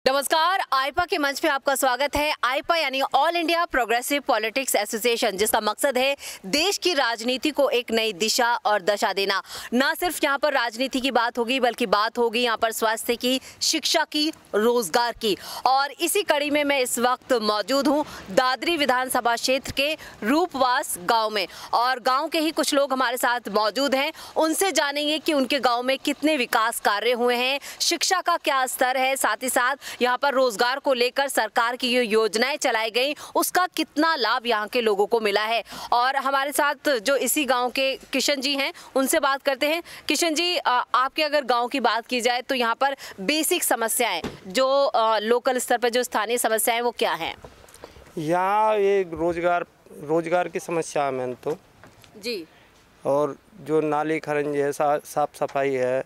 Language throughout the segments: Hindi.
नमस्कार, आईपा के मंच पे आपका स्वागत है। आईपा यानी all India progressive politics association, जिसका मकसद है देश की राजनीति को एक नई दिशा और दशा देना। ना सिर्फ यहाँ पर राजनीति की बात होगी, बल्कि बात होगी यहाँ पर स्वास्थ्य की, शिक्षा की, रोजगार की। और इसी कड़ी में मैं इस वक्त मौजूद हूँ दादरी विधानसभा क्षेत्र के रूपवास गाँव में, और गाँव के ही कुछ लोग हमारे साथ मौजूद हैं। उनसे जानेंगे कि उनके गाँव में कितने विकास कार्य हुए हैं, शिक्षा का क्या स्तर है, साथ ही साथ यहाँ पर रोजगार को लेकर सरकार की जो योजनाएं चलाई गई उसका कितना लाभ यहाँ के लोगों को मिला है। और हमारे साथ जो इसी गांव के किशन जी हैं, उनसे बात करते हैं। किशन जी, आपके अगर गांव की बात की जाए तो यहाँ पर बेसिक समस्याएं जो लोकल स्तर पर जो स्थानीय समस्याएं वो क्या हैं? यहाँ ये रोजगार की समस्या है मैंने तो जी, और जो नाली खरंज है, साफ सफाई है।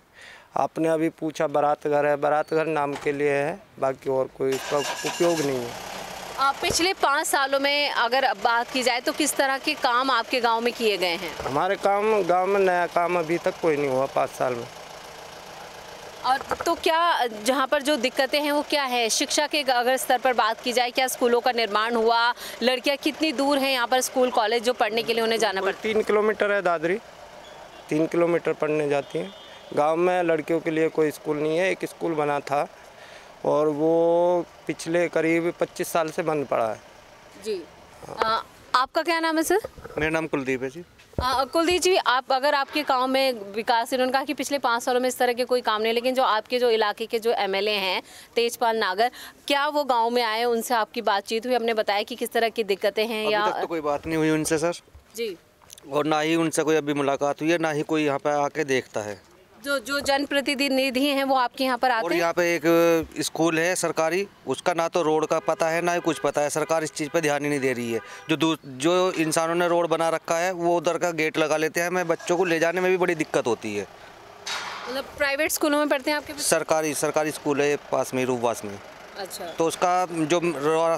आपने अभी पूछा बारात घर है, बारात घर नाम के लिए है, बाकी और कोई इसका उपयोग नहीं है। पिछले 5 सालों में अगर बात की जाए तो किस तरह के काम आपके गांव में किए गए हैं? हमारे गांव में नया काम अभी तक कोई नहीं हुआ 5 साल में। और तो क्या जहाँ पर जो दिक्कतें हैं वो क्या है? शिक्षा के अगर स्तर पर बात की जाए, क्या स्कूलों का निर्माण हुआ? लड़कियाँ कितनी दूर हैं यहाँ पर स्कूल कॉलेज जो पढ़ने के लिए उन्हें जाना पड़ता है? 3 किलोमीटर है दादरी, 3 किलोमीटर पढ़ने जाती हैं। गांव में लड़कियों के लिए कोई स्कूल नहीं है। एक स्कूल बना था और वो पिछले करीब 25 साल से बंद पड़ा है। जी, आपका क्या नाम है सर? मेरा नाम कुलदीप है जी। कुलदीप जी, आप अगर आपके गांव में विकास, इन्होंने कहा कि पिछले 5 सालों में इस तरह के कोई काम नहीं, लेकिन जो आपके जो इलाके के जो एमएलए हैं तेजपाल नागर, क्या वो गांव में आए, उनसे आपकी बातचीत हुई? हमने बताया कि किस तरह की दिक्कतें हैं? या अभी तक तो कोई बात नहीं हुई उनसे सर जी, और ना ही उनसे कोई अभी मुलाकात हुई है, ना ही कोई यहाँ पे आके देखता है। जो जनप्रतिनिधि हैं वो आपके यहाँ पर आते हैं? और यहाँ पे एक स्कूल है सरकारी, उसका ना तो रोड का पता है ना ही कुछ पता है। सरकार इस चीज़ पे ध्यान ही नहीं दे रही है। जो इंसानों ने रोड बना रखा है वो उधर का गेट लगा लेते हैं। हमें बच्चों को ले जाने में भी बड़ी दिक्कत होती है। मतलब प्राइवेट स्कूलों में पढ़ते हैं आपके? सरकारी स्कूल है पास में, रूपवास में। अच्छा, तो उसका जो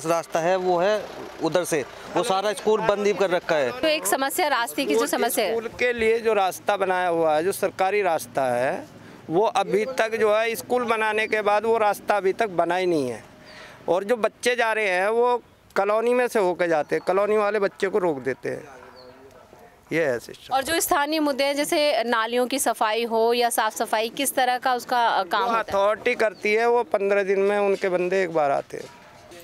रास्ता है वो है उधर से, वो सारा स्कूल बंद ही कर रखा है। तो एक समस्या रास्ते की जो समस्या है, स्कूल के लिए जो रास्ता बनाया हुआ है, जो सरकारी रास्ता है, वो अभी तक जो है स्कूल बनाने के बाद वो रास्ता अभी तक बना ही नहीं है। और जो बच्चे जा रहे हैं वो कॉलोनी में से होकर जाते हैं, कॉलोनी वाले बच्चे को रोक देते हैं। ये है सिस्टम। और जो स्थानीय मुद्दे हैं जैसे नालियों की सफाई हो या साफ सफाई, किस तरह का उसका काम होता है? अथॉरिटी करती है, वो 15 दिन में उनके बंदे एक बार आते हैं।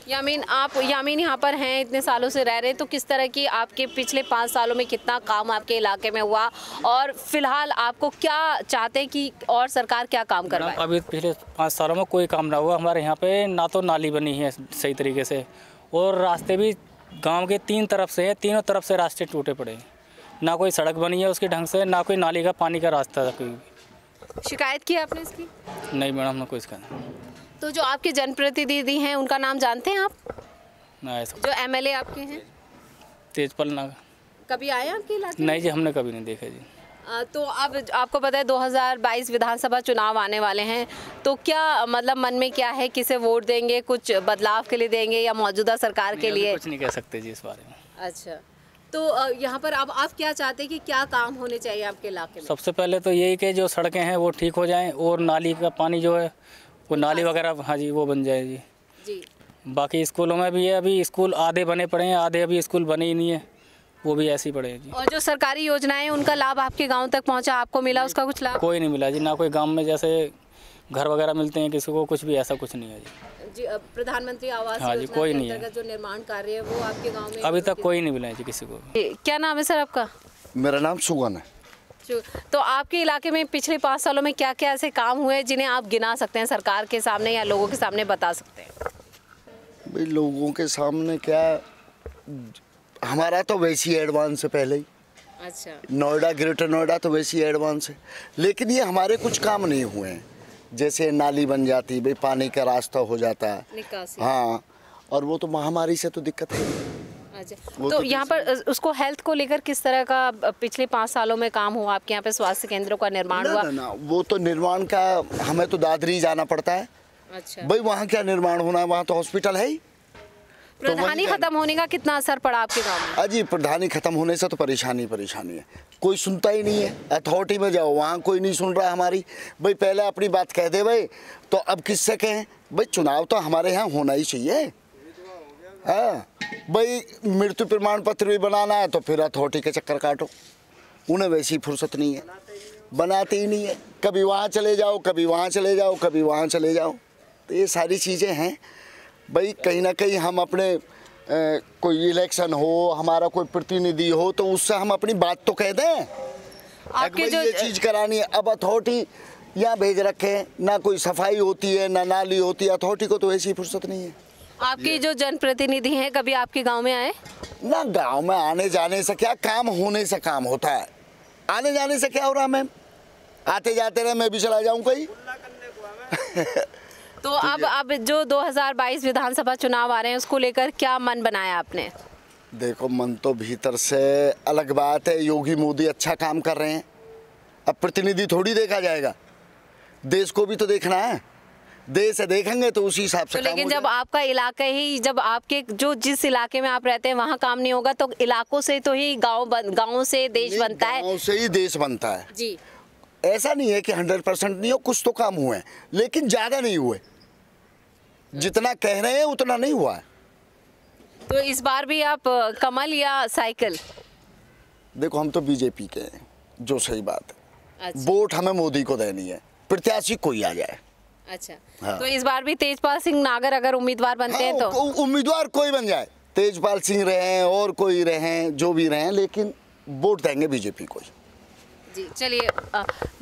यामीन यहाँ पर हैं, इतने सालों से रह रहे हैं, तो किस तरह की आपके पिछले 5 सालों में कितना काम आपके इलाके में हुआ, और फिलहाल आपको क्या चाहते हैं कि और सरकार क्या काम करवाए? अभी पिछले 5 सालों में कोई काम ना हुआ हमारे यहाँ पे। ना तो नाली बनी है सही तरीके से, और रास्ते भी गाँव के 3 तरफ से हैं, तीनों तरफ से रास्ते टूटे पड़े हैं। ना कोई सड़क बनी है उसके ढंग से, ना कोई नाली का पानी का रास्ता था। कोई शिकायत की आपने इसकी? नहीं मैडम, हमने कोई इसका। तो जो आपके जनप्रतिनिधि हैं उनका नाम जानते हैं आप? ना ऐसा। जो एमएलए आपके हैं तेजपाल नागर कभी आए आपके इलाके में? नहीं जी, हमने कभी नहीं देखा जी। तो अब आपको पता है 2022 विधानसभा चुनाव आने वाले हैं, तो क्या मतलब मन में क्या है, किसे वोट देंगे? कुछ बदलाव के लिए देंगे या मौजूदा सरकार के लिए? कुछ नहीं कह सकते जी इस बारे में। अच्छा, तो यहाँ पर अब आप क्या चाहते हैं कि क्या काम होने चाहिए आपके इलाके में? सबसे पहले तो यही कि जो सड़कें हैं वो ठीक हो जाएं, और नाली का पानी जो है वो नाली वगैरह, हाँ जी, वो बन जाए जी। बाकी स्कूलों में भी है, अभी स्कूल आधे बने पड़े हैं, आधे अभी स्कूल बने ही नहीं है, वो भी ऐसे ही पड़े हैं जी। और जो सरकारी योजनाएं उनका लाभ आपके गांव तक पहुंचा, आपको मिला उसका कुछ लाभ? कोई नहीं मिला जी। ना कोई गांव में जैसे घर वगैरह मिलते हैं किसी को, कुछ भी ऐसा कुछ नहीं है जी। प्रधानमंत्री आवास हाँ जी, कोई नहीं है। जो निर्माण कार्य है वो आपके गाँव में अभी तक कोई नहीं मिला है जी किसी को। क्या नाम है सर आपका? मेरा नाम सुगन है। तो आपके इलाके में पिछले 5 सालों में क्या क्या ऐसे काम हुए जिन्हें आप गिना सकते हैं, सरकार के सामने या लोगों के सामने बता सकते हैं? भाई लोगों के सामने क्या, हमारा तो वैसे ही एडवांस है पहले ही। अच्छा, नोएडा, ग्रेटर नोएडा तो वैसे ही एडवांस है, लेकिन ये हमारे कुछ काम नहीं हुए हैं। जैसे नाली बन जाती, भाई पानी का रास्ता हो जाता है, निकासी। हाँ, और वो तो महामारी से तो दिक्कत है। अच्छा, तो यहाँ पर उसको हेल्थ को लेकर किस तरह का पिछले 5 सालों में काम हुआ? आपके यहाँ पे स्वास्थ्य केंद्रों का निर्माण हुआ? ना, वो तो निर्माण का हमें तो दादरी जाना पड़ता है। अच्छा, भाई वहाँ क्या निर्माण होना है, वहाँ तो हॉस्पिटल है ही। प्रधानी खत्म होने का कितना असर पड़ा आपके गांव में? अजी प्रधानी खत्म होने से तो परेशानी है, कोई सुनता ही नहीं है। अथॉरिटी में जाओ, वहाँ कोई नहीं सुन रहा हमारी। भाई पहले अपनी बात कह दे भाई, तो अब किससे कहें? भाई चुनाव तो हमारे यहाँ होना ही चाहिए। हाँ भाई, मृत्यु प्रमाण पत्र भी बनाना है तो फिर अथॉरिटी के चक्कर काटो, उन्हें वैसी फुर्सत नहीं है, बनाते ही नहीं है। कभी वहाँ चले जाओ, कभी वहाँ चले जाओ, कभी वहाँ चले जाओ। तो ये सारी चीज़ें हैं भाई। कहीं ना कहीं हम अपने कोई इलेक्शन हो, हमारा कोई प्रतिनिधि हो, तो उससे हम अपनी बात तो कह दें। आपके जो ये चीज़ करानी है, अब अथॉरिटी यहाँ भेज रखे, ना कोई सफाई होती है, ना नाली होती है। अथॉरिटी को तो ऐसी फुर्सत नहीं है। आपके जो जनप्रतिनिधि हैं कभी आपके गांव में आए? ना गांव में आने जाने से क्या, काम होने से काम होता है। आने जाने से क्या हो रहा मैम, आते जाते रहे, मैं भी चला जाऊं कहीं। तो अब जो 2022 विधानसभा चुनाव आ रहे हैं उसको लेकर क्या मन बनाया आपने? देखो, मन तो भीतर से अलग बात है। योगी मोदी अच्छा काम कर रहे हैं। अब प्रतिनिधि थोड़ी देखा जाएगा, देश को भी तो देखना है। देश से देखेंगे तो उसी हिसाब से। तो लेकिन जब आपका इलाका ही, जब आपके जो जिस इलाके में आप रहते हैं वहाँ काम नहीं होगा तो इलाकों से तो ही गाँव से देश बनता है। गाँव से ही देश बनता है जी। ऐसा नहीं है कि 100% नहीं हो, कुछ तो काम हुए हैं, लेकिन ज़्यादा नहीं हुए। जितना कह रहे हैं उतना नहीं हुआ है। तो इस बार भी आप कमल या साइकिल? देखो, हम तो बीजेपी के हैं, जो सही बात है। अच्छा। वोट हमें मोदी को देनी है, प्रत्याशी कोई आ जाए। अच्छा। हाँ। तो इस बार भी तेजपाल सिंह नागर अगर उम्मीदवार बनते हैं तो? उम्मीदवार कोई बन जाए, तेजपाल सिंह रहे और कोई रहे, जो भी रहे, लेकिन वोट देंगे बीजेपी को। जी चलिए,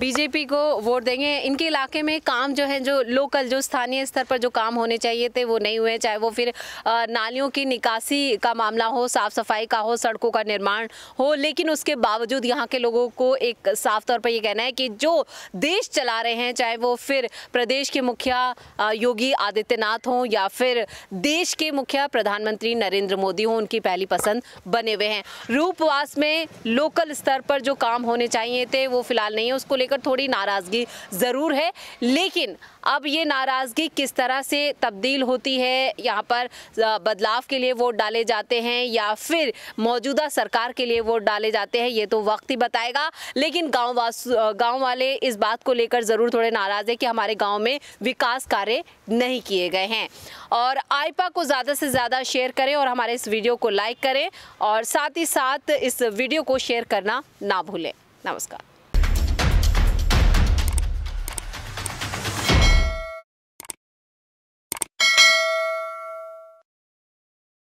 बीजेपी को वोट देंगे। इनके इलाके में काम जो है, जो लोकल, जो स्थानीय स्तर पर जो काम होने चाहिए थे वो नहीं हुए, चाहे वो फिर नालियों की निकासी का मामला हो, साफ सफाई का हो, सड़कों का निर्माण हो। लेकिन उसके बावजूद यहाँ के लोगों को एक साफ तौर पर ये कहना है कि जो देश चला रहे हैं, चाहे वो फिर प्रदेश के मुखिया योगी आदित्यनाथ हों या फिर देश के मुखिया प्रधानमंत्री नरेंद्र मोदी हों, उनकी पहली पसंद बने हुए हैं। रूपवास में लोकल स्तर पर जो काम होने चाहिए थे वो फिलहाल नहीं है, उसको लेकर थोड़ी नाराजगी जरूर है। लेकिन अब ये नाराजगी किस तरह से तब्दील होती है, यहाँ पर बदलाव के लिए वोट डाले जाते हैं या फिर मौजूदा सरकार के लिए वोट डाले जाते हैं, ये तो वक्त ही बताएगा। लेकिन गांव वाले इस बात को लेकर जरूर थोड़े नाराज है कि हमारे गांव में विकास कार्य नहीं किए गए हैं। और आइपा को ज़्यादा से ज़्यादा शेयर करें और हमारे इस वीडियो को लाइक करें और साथ ही साथ इस वीडियो को शेयर करना ना भूलें। नमस्कार।